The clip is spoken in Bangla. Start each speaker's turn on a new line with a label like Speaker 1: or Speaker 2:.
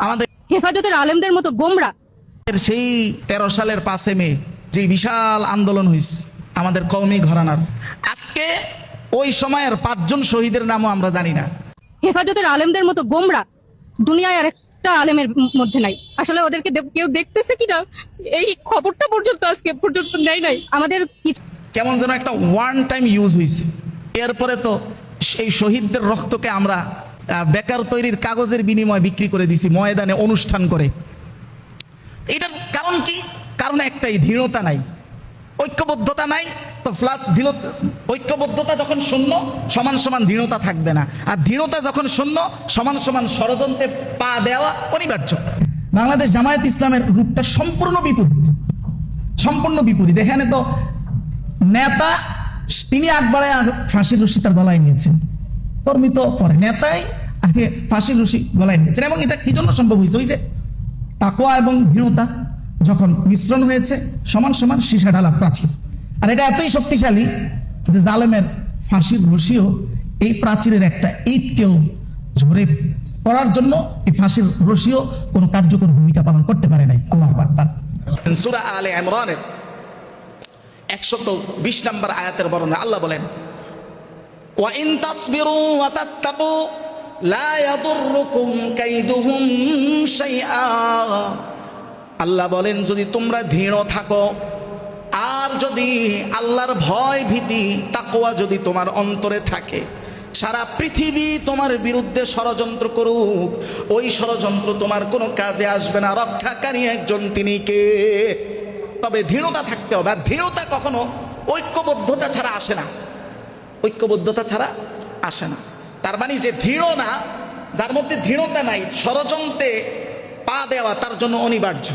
Speaker 1: আমাদের
Speaker 2: হেফাজতের আলেমদের মতো গোমরা।
Speaker 1: সেই 13 সালের 5 মে যে বিশাল আন্দোলন হয়েছে আমাদের কওমি ঘরানার, আজকে ওই সময়ের 5 জন শহীদের নামও আমরা জানি না।
Speaker 2: হেফাজতের আলেমদের মতো গোমরা দুনিয়ায় আর একটা আলেমের মধ্যে নাই। আসলে ওদেরকে কেউ দেখতেছে কিনা এই খবরটা পর্যন্ত আজকে পর্যন্ত নেয় নাই। আমাদের
Speaker 1: কেমন যেন একটা ওয়ান টাইম ইউজ হয়েছে। এরপরে তো সেই শহীদদের রক্তকে আমরা বেকার তৈরির কাগজের বিনিময়ে বিক্রি করে দিছি ময়দানে অনুষ্ঠান করে। এটার কারণ কি? কারণ একটাই, দৃঢ়তা নাই, ঐক্যবদ্ধতা নাই। তো প্লাস ঐক্যবদ্ধতা যখন শূন্য সমান সমান দৃঢ়তা থাকবে না, আর দৃঢ়তা যখন শূন্য সমান সমান ষড়যন্ত্রে পা দেওয়া অনিবার্য। বাংলাদেশ জামায়াত ইসলামের রূপটা সম্পূর্ণ বিপরীত, সম্পূর্ণ বিপরীত। এখানে তো নেতা তিনি একবারে ফাঁসির রশি তার গলায় নিয়েছেন, কর্মী তো পরে, নেতাই আগে ফাঁসির রশি গলায় নিয়েছেন। এবং এটা কি জন্য সম্ভব হয়েছে? ওই যে তাকওয়া এবং দৃঢ়তা যখন মিশ্রণ হয়েছে সমান সমান সীসা ঢালা প্রাচীর। আর এটা এতই শক্তিশালী যে জালেমের ফাঁসির রশিও এই প্রাচীরের একটা ইটকেও ঝরে পড়ার জন্য এই ফাঁসির রশিও কোনো কার্যকর ভূমিকা পালন করতে পারে নাই। আল্লাহু আকবার। সূরা আলে ইমরানের 120 নম্বর আয়াতের বর্ণনা আল্লাহ বলেন, ওয়া ইন তাসবিরু ওয়া তাত্তাকু লা ইয়াদুররুকুম কাইদুহুম শাইআ। আল্লাহ বলেন, যদি তোমরা দৃঢ় থাকো আর যদি আল্লাহর ভয় ভীতি তাকওয়া যদি তোমার অন্তরে থাকে, সারা পৃথিবী তোমার বিরুদ্ধে ষড়যন্ত্র করুক, ওই ষড়যন্ত্র তোমার কোনো কাজে আসবে না। রক্ষাকারী একজন, তিনি কে? তবে দৃঢ়তা থাকতে হবে। আর দৃঢ়তা কখনো ঐক্যবদ্ধতা ছাড়া আসে না, ঐক্যবদ্ধতা ছাড়া আসে না। তার মানে যে দৃঢ় না, যার মধ্যে দৃঢ়তা নাই, ষড়যন্ত্রে পা দেওয়া তার জন্য অনিবার্য।